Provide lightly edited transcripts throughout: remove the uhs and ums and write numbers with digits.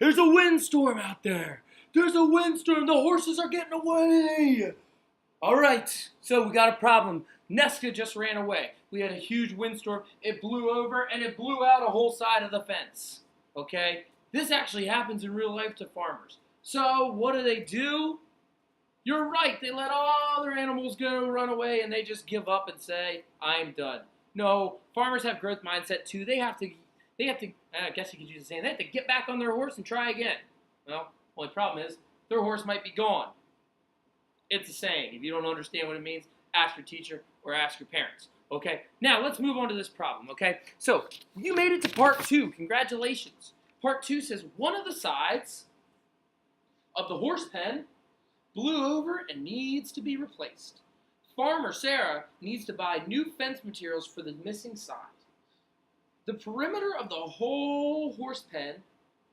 There's a windstorm out there. There's a windstorm. The horses are getting away. All right, so we got a problem. Nesca just ran away. We had a huge windstorm. It blew over and it blew out a whole side of the fence. Okay? This actually happens in real life to farmers. So what do? You're right. They let all their animals go run away and they just give up and say, I'm done. No, farmers have growth mindset too. They have to, I guess you could use the saying, they have to get back on their horse and try again. Well, only problem is their horse might be gone. It's a saying. If you don't understand what it means, ask your teacher or ask your parents. Okay, now let's move on to this problem, okay? So, you made it to part 2. Congratulations. Part 2 says one of the sides of the horse pen blew over and needs to be replaced. Farmer Sarah needs to buy new fence materials for the missing side. The perimeter of the whole horse pen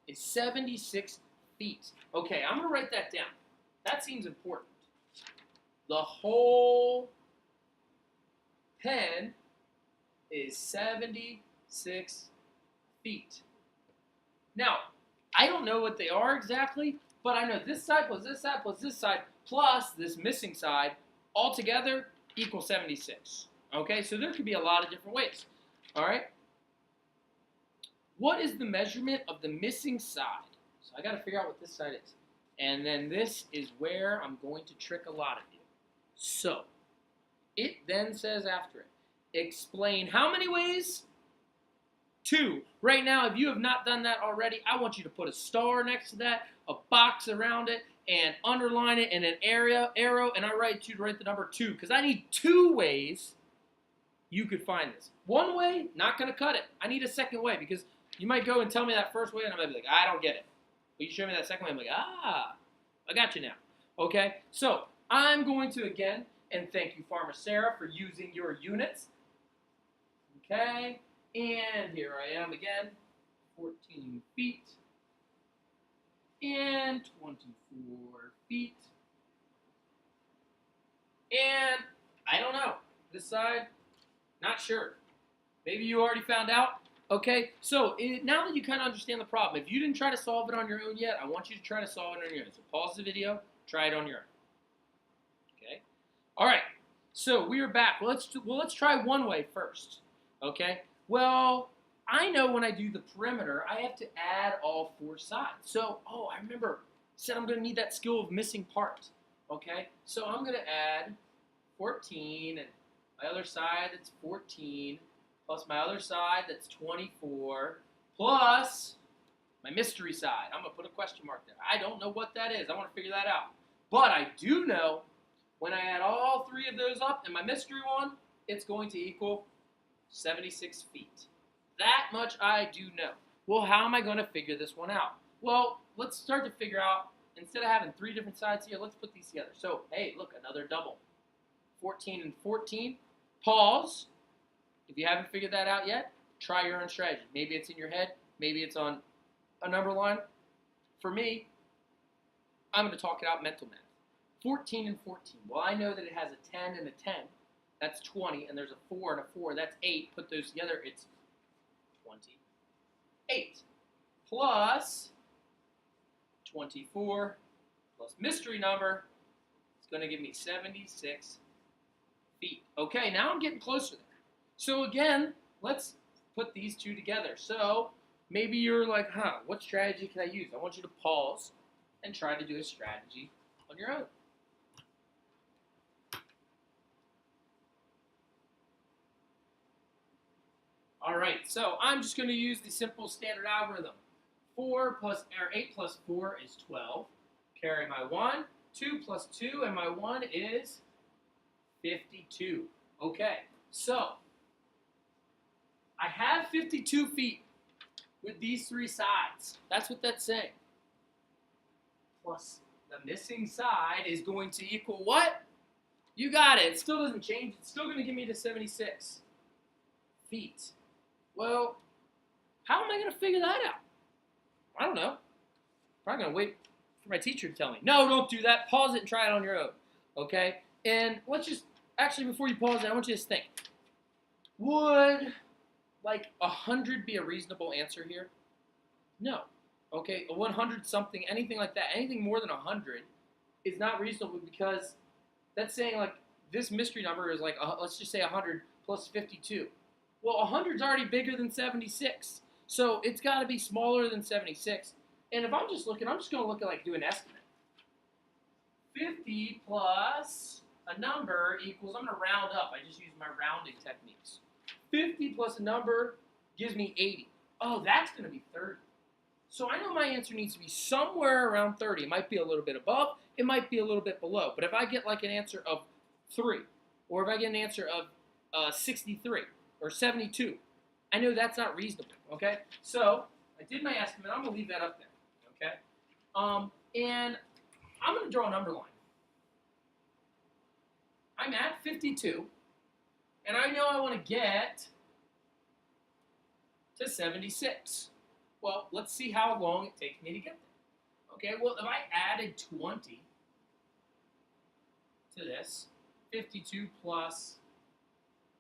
is 76 feet. Okay, I'm going to write that down. That seems important. The whole pen is 76 feet. Now, I don't know what they are exactly, but I know this side plus this side plus this side plus this missing side altogether equals 76. Okay, so there could be a lot of different ways. All right. What is the measurement of the missing side? So I got to figure out what this side is. And then this is where I'm going to trick a lot of you. So, it then says after it, explain how many ways? 2. Right now, if you have not done that already, I want you to put a star next to that, a box around it, and underline it in an arrow, and I write you to write the number 2, because I need 2 ways you could find this. One way, not going to cut it. I need a second way, because you might go and tell me that first way, and I might be like, I don't get it. But you show me that second way, I'm like, I got you now. Okay, so I'm going to, again, and thank you, Farmer Sarah, for using your units. Okay, and here I am again, 14 feet and 24 feet. And I don't know, this side, not sure. Maybe you already found out. Okay, so now that you kind of understand the problem, if you didn't try to solve it on your own yet, I want you to try to solve it on your own. So pause the video, try it on your own. Okay, all right. So we are back. Well, let's try one way first. Okay. Well, I know when I do the perimeter, I have to add all 4 sides. So, I remember I said I'm going to need that skill of missing parts. Okay, so I'm going to add 14, and my other side that's 14. Plus my other side, that's 24, plus my mystery side. I'm going to put a question mark there. I don't know what that is. I want to figure that out. But I do know when I add all 3 of those up and my mystery one, it's going to equal 76 feet. That much I do know. Well, how am I going to figure this one out? Well, let's start to figure out, instead of having 3 different sides here, let's put these together. So, hey, look, another double. 14 and 14. Pause. If you haven't figured that out yet, try your own strategy. Maybe it's in your head. Maybe it's on a number line. For me, I'm going to talk it out mental math. 14 and 14. Well, I know that it has a 10 and a 10. That's 20. And there's a 4 and a 4. That's 8. Put those together, it's 28. Plus 24 plus mystery number. It's going to give me 76 feet. Okay, now I'm getting closer there. So again, let's put these 2 together. So maybe you're like, what strategy can I use? I want you to pause and try to do a strategy on your own. All right, so I'm just going to use the simple standard algorithm. 8 plus 4 is 12. Carry my 1. 2 plus 2, and my 1 is 52. Okay, so I have 52 feet with these 3 sides. That's what that's saying. Plus the missing side is going to equal what? You got it. It still doesn't change. It's still going to give me the 76 feet. Well, how am I going to figure that out? I don't know. Probably going to wait for my teacher to tell me. No, don't do that. Pause it and try it on your own. Okay? And let's just, actually, before you pause it, I want you to think. Would like 100 be a reasonable answer here? No. Okay, a 100 something, anything like that, anything more than 100 is not reasonable because that's saying like this mystery number is like let's just say 100 plus 52. Well, 100 is already bigger than 76, so it's got to be smaller than 76. And if I'm just looking, I'm just going to look at like do an estimate. 50 plus a number equals, I'm going to round up. I just use my rounding techniques. 50 plus a number gives me 80. Oh, that's going to be 30. So I know my answer needs to be somewhere around 30. It might be a little bit above. It might be a little bit below. But if I get like an answer of 3, or if I get an answer of 63 or 72, I know that's not reasonable, okay? So I did my estimate. I'm going to leave that up there, okay? And I'm going to draw a number line. I'm at 52, and I know I want to get to 76. Well, let's see how long it takes me to get there. Okay, well, if I added 20 to this, 52 plus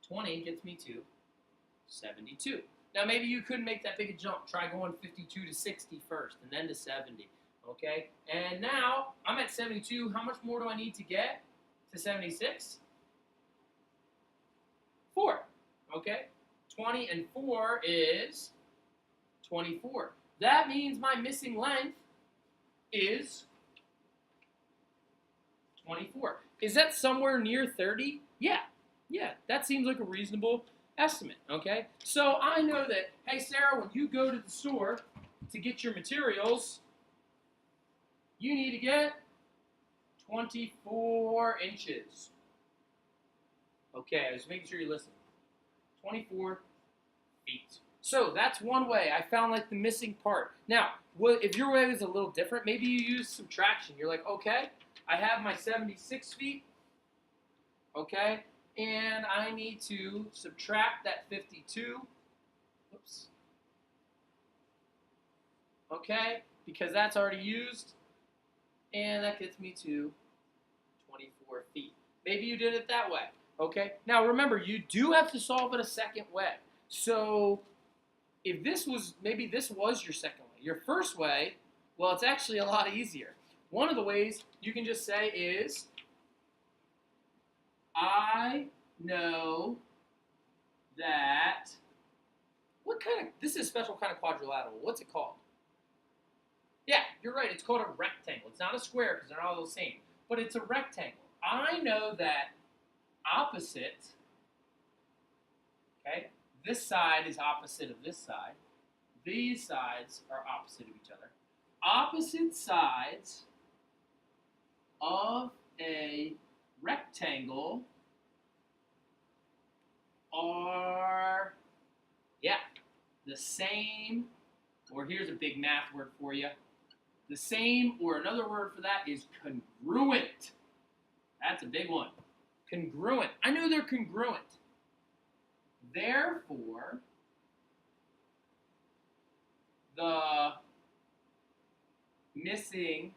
20 gets me to 72. Now, maybe you couldn't make that big a jump. Try going 52 to 60 first, and then to 70. Okay, and now I'm at 72. How much more do I need to get to 76? 4. Okay, 20 and 4 is 24. That means my missing length is 24. Is that somewhere near 30? Yeah, that seems like a reasonable estimate, okay? So I know that, hey, Sarah, when you go to the store to get your materials, you need to get 24 inches. Okay, I was making sure you listen. 24 feet. So that's one way. I found like the missing part. Now, if your way is a little different, maybe you use subtraction. You're like, okay, I have my 76 feet, okay, and I need to subtract that 52. Oops. Okay, because that's already used, and that gets me to 24 feet. Maybe you did it that way, okay? Now, remember, you do have to solve it a second way. So if this was, maybe this was your second way. Your first way, well, it's actually a lot easier. One of the ways you can just say is, I know that, this is a special kind of quadrilateral. What's it called? Yeah, you're right. It's called a rectangle. It's not a square because they're all the same, but it's a rectangle. I know that opposite, okay, this side is opposite of this side. These sides are opposite of each other. Opposite sides of a rectangle are, the same, or here's a big math word for you. The same, or another word for that is congruent. That's a big one. Congruent. I know they're congruent. Therefore, the missing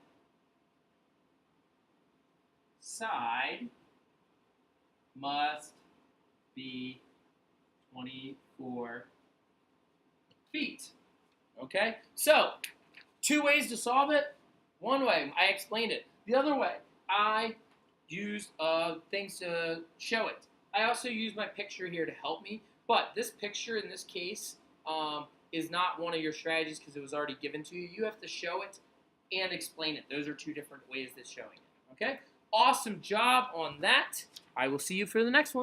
side must be 24 feet. Okay? So, 2 ways to solve it. One way, I explained it. The other way, I used things to show it. I also used my picture here to help me, but this picture in this case is not one of your strategies because it was already given to you. You have to show it and explain it. Those are 2 different ways that's showing it. Okay? Awesome job on that. I will see you for the next one.